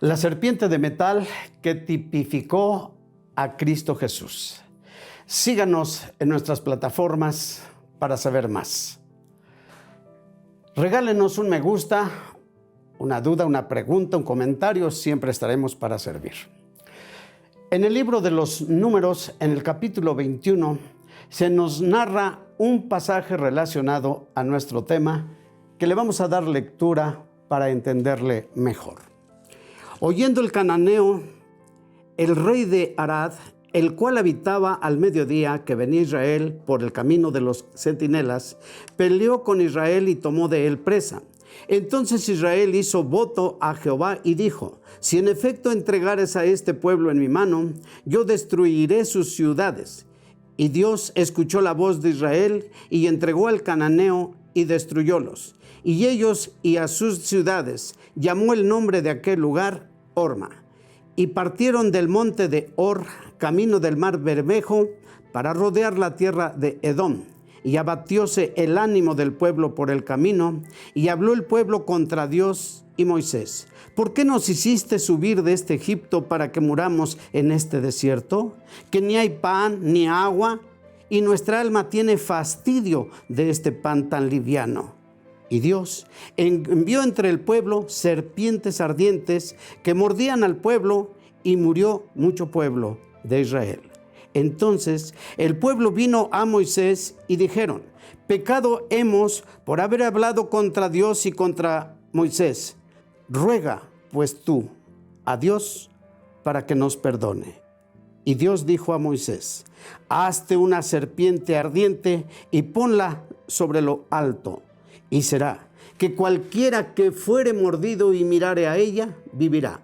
La serpiente de metal que tipificó a Cristo Jesús. Síganos en nuestras plataformas para saber más. Regálenos un me gusta, una duda, una pregunta, un comentario, siempre estaremos para servir. En el libro de los Números, en el capítulo 21, se nos narra un pasaje relacionado a nuestro tema que le vamos a dar lectura para entenderle mejor. Oyendo el cananeo, el rey de Arad, el cual habitaba al mediodía que venía Israel por el camino de los centinelas, peleó con Israel y tomó de él presa. Entonces Israel hizo voto a Jehová y dijo: si en efecto entregares a este pueblo en mi mano, yo destruiré sus ciudades. Y Dios escuchó la voz de Israel y entregó al cananeo y destruyólos. Y ellos y a sus ciudades llamó el nombre de aquel lugar Horma. Y partieron del monte de Hor, camino del mar Bermejo, para rodear la tierra de Edom. Y abatióse el ánimo del pueblo por el camino, y habló el pueblo contra Dios y Moisés: ¿por qué nos hiciste subir de este Egipto para que muramos en este desierto? Que ni hay pan ni agua, y nuestra alma tiene fastidio de este pan tan liviano. Y Dios envió entre el pueblo serpientes ardientes que mordían al pueblo, y murió mucho pueblo de Israel. Entonces el pueblo vino a Moisés y dijeron: pecado hemos por haber hablado contra Dios y contra Moisés. Ruega pues tú a Dios para que nos perdone. Y Dios dijo a Moisés: hazte una serpiente ardiente y ponla sobre lo alto. Y será que cualquiera que fuere mordido y mirare a ella, vivirá.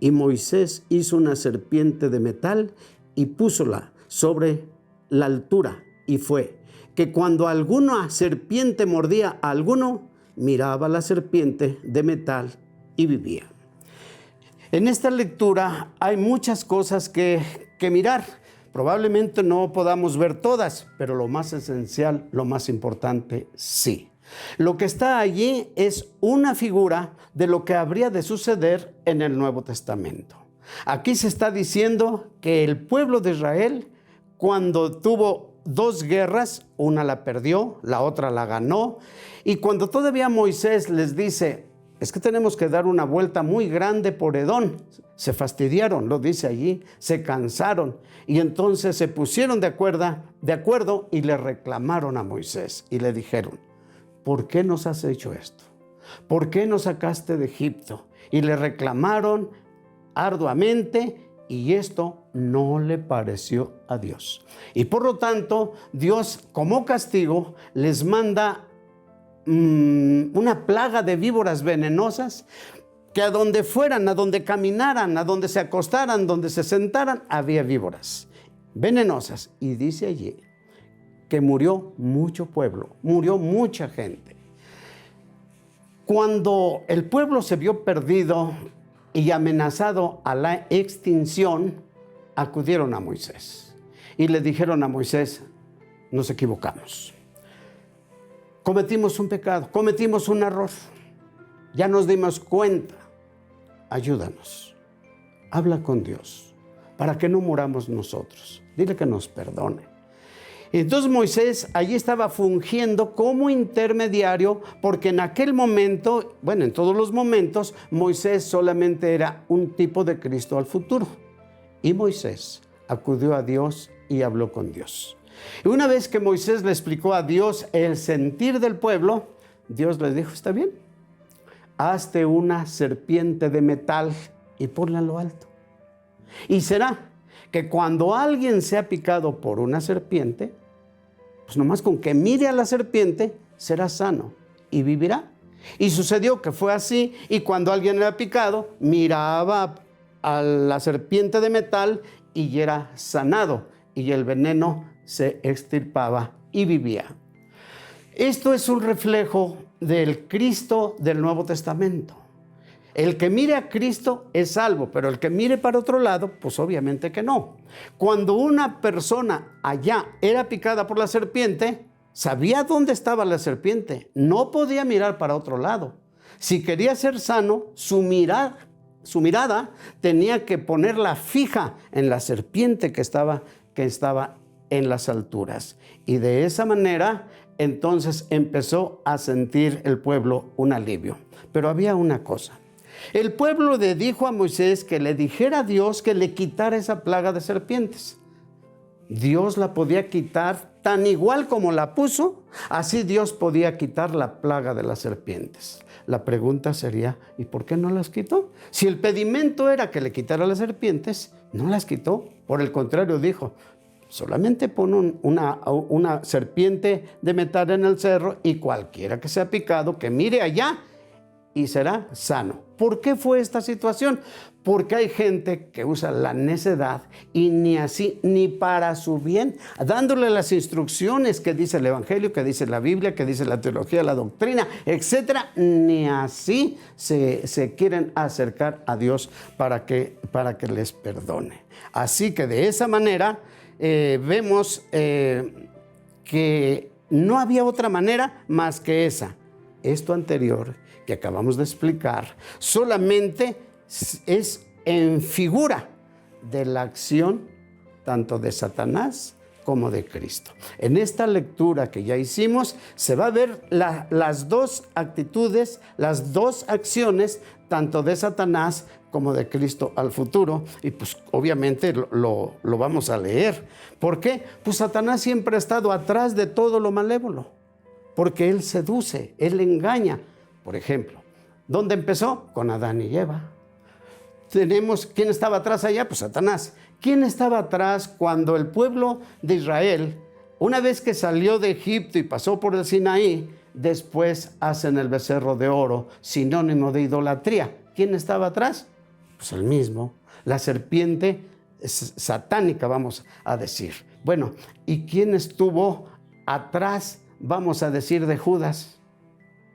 Y Moisés hizo una serpiente de metal y púsola sobre la altura. Y fue que cuando alguna serpiente mordía a alguno, miraba la serpiente de metal y vivía. En esta lectura hay muchas cosas que mirar. Probablemente no podamos ver todas, pero lo más esencial, lo más importante, sí. Lo que está allí es una figura de lo que habría de suceder en el Nuevo Testamento. Aquí se está diciendo que el pueblo de Israel, cuando tuvo dos guerras, una la perdió, la otra la ganó, y cuando todavía Moisés les dice: es que tenemos que dar una vuelta muy grande por Edom, se fastidiaron, lo dice allí, se cansaron, y entonces se pusieron de acuerdo y le reclamaron a Moisés y le dijeron: ¿por qué nos has hecho esto? ¿Por qué nos sacaste de Egipto? Y le reclamaron arduamente, y esto no le pareció a Dios. Y por lo tanto, Dios, como castigo, les manda una plaga de víboras venenosas, que a donde fueran, a donde caminaran, a donde se acostaran, donde se sentaran, había víboras venenosas. Y dice allí que murió mucho pueblo, murió mucha gente. Cuando el pueblo se vio perdido y amenazado a la extinción, acudieron a Moisés y le dijeron a Moisés: nos equivocamos, cometimos un pecado, cometimos un error, ya nos dimos cuenta, ayúdanos, habla con Dios para que no muramos nosotros, dile que nos perdone. Entonces Moisés allí estaba fungiendo como intermediario, porque en aquel momento, bueno, en todos los momentos, Moisés solamente era un tipo de Cristo al futuro. Y Moisés acudió a Dios y habló con Dios. Y una vez que Moisés le explicó a Dios el sentir del pueblo, Dios le dijo: está bien, hazte una serpiente de metal y ponla en lo alto. Y será que cuando alguien sea picado por una serpiente, pues nomás con que mire a la serpiente será sano y vivirá. Y sucedió que fue así, y cuando alguien era picado, miraba a la serpiente de metal y era sanado, y el veneno se extirpaba y vivía. Esto es un reflejo del Cristo del Nuevo Testamento. El que mire a Cristo es salvo, pero el que mire para otro lado, pues obviamente que no. Cuando una persona allá era picada por la serpiente, sabía dónde estaba la serpiente, no podía mirar para otro lado. Si quería ser sano, su mirar su mirada tenía que ponerla fija en la serpiente que estaba en las alturas. Y de esa manera, entonces empezó a sentir el pueblo un alivio. Pero había una cosa. El pueblo le dijo a Moisés que le dijera a Dios que le quitara esa plaga de serpientes. Dios la podía quitar tan igual como la puso, así Dios podía quitar la plaga de las serpientes. La pregunta sería, ¿y por qué no las quitó? Si el pedimento era que le quitara las serpientes, no las quitó. Por el contrario, dijo, solamente pon una serpiente de metal en el cerro y cualquiera que sea picado, que mire allá y será sano. ¿Por qué fue esta situación? Porque hay gente que usa la necedad y ni así, ni para su bien, dándole las instrucciones que dice el Evangelio, que dice la Biblia, que dice la teología, la doctrina, etcétera, ni así se quieren acercar a Dios para que les perdone. Así que de esa manera vemos que no había otra manera más que esa. Esto anterior que acabamos de explicar solamente es en figura de la acción tanto de Satanás como de Cristo. En esta lectura que ya hicimos se va a ver las dos actitudes, las dos acciones tanto de Satanás como de Cristo al futuro, y pues obviamente lo vamos a leer. ¿Por qué? Pues Satanás siempre ha estado atrás de todo lo malévolo, porque él seduce, él engaña. Por ejemplo, ¿dónde empezó? Con Adán y Eva. ¿Quién estaba atrás allá? Pues Satanás. ¿Quién estaba atrás cuando el pueblo de Israel, una vez que salió de Egipto y pasó por el Sinaí, después hacen el becerro de oro, sinónimo de idolatría? ¿Quién estaba atrás? Pues el mismo, la serpiente satánica, vamos a decir. Bueno, ¿y quién estuvo atrás, vamos a decir, de Judas?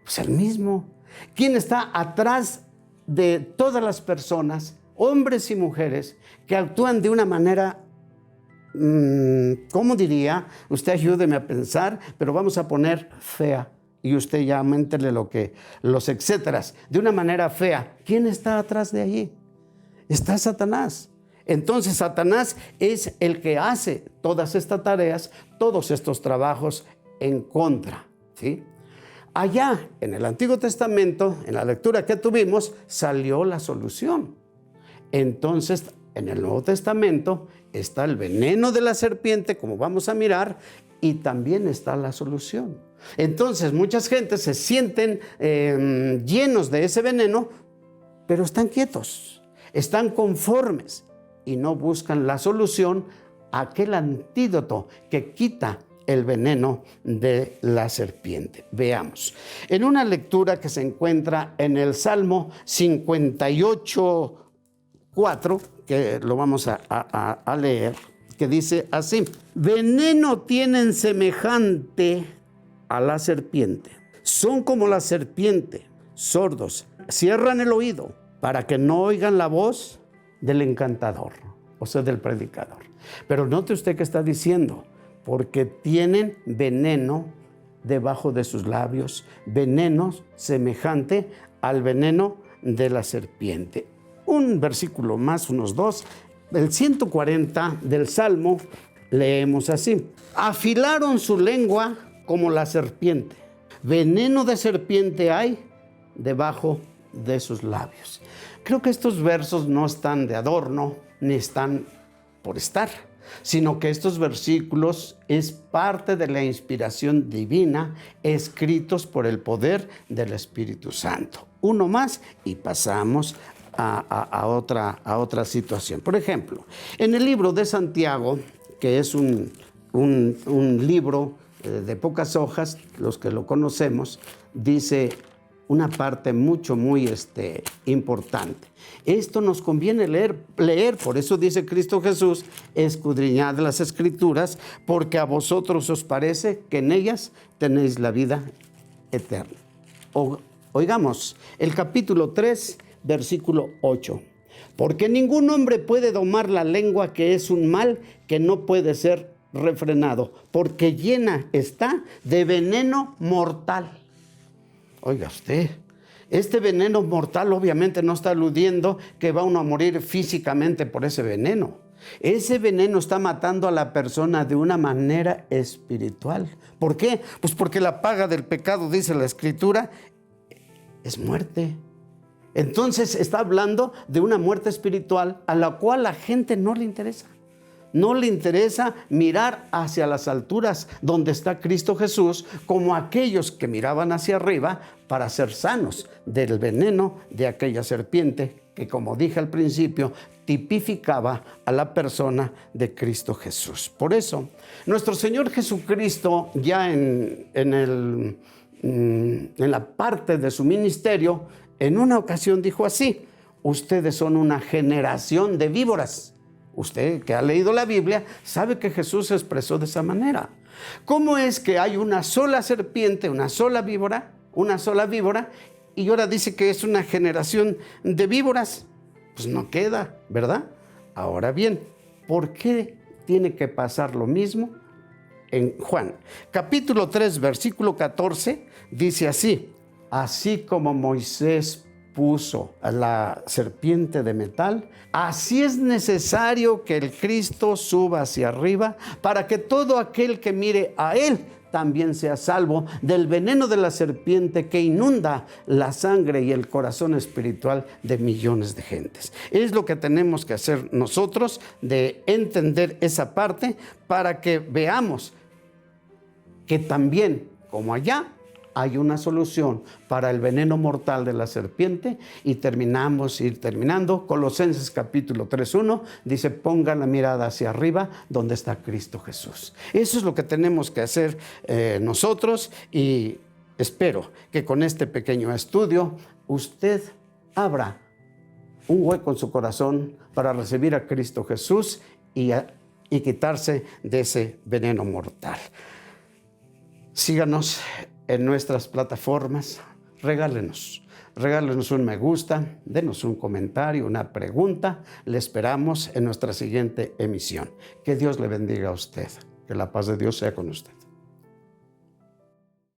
Pues el mismo. ¿Quién está atrás de todas las personas, hombres y mujeres, que actúan de una manera, ¿cómo diría? Usted ayúdeme a pensar, pero vamos a poner fea. Y usted ya auméntele los etcéteras, de una manera fea. ¿Quién está atrás de allí? Está Satanás. Entonces Satanás es el que hace todas estas tareas, todos estos trabajos en contra, ¿sí? Allá en el Antiguo Testamento, en la lectura que tuvimos, salió la solución. Entonces, en el Nuevo Testamento está el veneno de la serpiente, como vamos a mirar, y también está la solución. Entonces, muchas gentes se sienten llenos de ese veneno, pero están quietos, están conformes y no buscan la solución, aquel antídoto que quita el veneno de la serpiente. Veamos. En una lectura que se encuentra en el Salmo 58:4, que lo vamos a leer, que dice así: veneno tienen semejante a la serpiente. Son como la serpiente, sordos, cierran el oído para que no oigan la voz del encantador, o sea, del predicador. Pero note usted que está diciendo, porque tienen veneno debajo de sus labios, veneno semejante al veneno de la serpiente. Un versículo más, unos dos, el 140 del Salmo, leemos así: afilaron su lengua como la serpiente, veneno de serpiente hay debajo de sus labios. Creo que estos versos no están de adorno, ni están por estar, sino que estos versículos es parte de la inspiración divina, escritos por el poder del Espíritu Santo. Uno más y pasamos a otra situación. Por ejemplo, en el libro de Santiago, que es un libro de pocas hojas, los que lo conocemos, dice una parte muy importante. Esto nos conviene leer, por eso dice Cristo Jesús: escudriñad las Escrituras, porque a vosotros os parece que en ellas tenéis la vida eterna. Oigamos el capítulo 3, versículo 8. Porque ningún hombre puede domar la lengua, que es un mal que no puede ser refrenado, porque llena está de veneno mortal. Oiga usted, Este veneno mortal obviamente no está aludiendo que va uno a morir físicamente por ese veneno. Ese veneno está matando a la persona de una manera espiritual. ¿Por qué? Pues porque la paga del pecado, dice la Escritura, es muerte. Entonces está hablando de una muerte espiritual a la cual la gente no le interesa. No le interesa mirar hacia las alturas donde está Cristo Jesús, como aquellos que miraban hacia arriba para ser sanos del veneno de aquella serpiente que, como dije al principio, tipificaba a la persona de Cristo Jesús. Por eso, nuestro Señor Jesucristo, ya en la parte de su ministerio, en una ocasión dijo así: ustedes son una generación de víboras. Usted que ha leído la Biblia sabe que Jesús se expresó de esa manera. ¿Cómo es que hay una sola serpiente, una sola víbora, y ahora dice que es una generación de víboras? Pues no queda, ¿verdad? Ahora bien, ¿por qué tiene que pasar lo mismo? En Juan, capítulo 3, versículo 14, dice así: así como Moisés puso a la serpiente de metal, así es necesario que el Cristo suba hacia arriba para que todo aquel que mire a Él también sea salvo del veneno de la serpiente que inunda la sangre y el corazón espiritual de millones de gentes. Es lo que tenemos que hacer nosotros, de entender esa parte para que veamos que también, como allá, hay una solución para el veneno mortal de la serpiente. Y terminando, Colosenses capítulo 3:1 dice: pongan la mirada hacia arriba donde está Cristo Jesús. Eso es lo que tenemos que hacer nosotros, y espero que con este pequeño estudio usted abra un hueco en su corazón para recibir a Cristo Jesús y quitarse de ese veneno mortal. Síganos en nuestras plataformas, regálenos un me gusta, denos un comentario, una pregunta. Le esperamos en nuestra siguiente emisión. Que Dios le bendiga a usted. Que la paz de Dios sea con usted.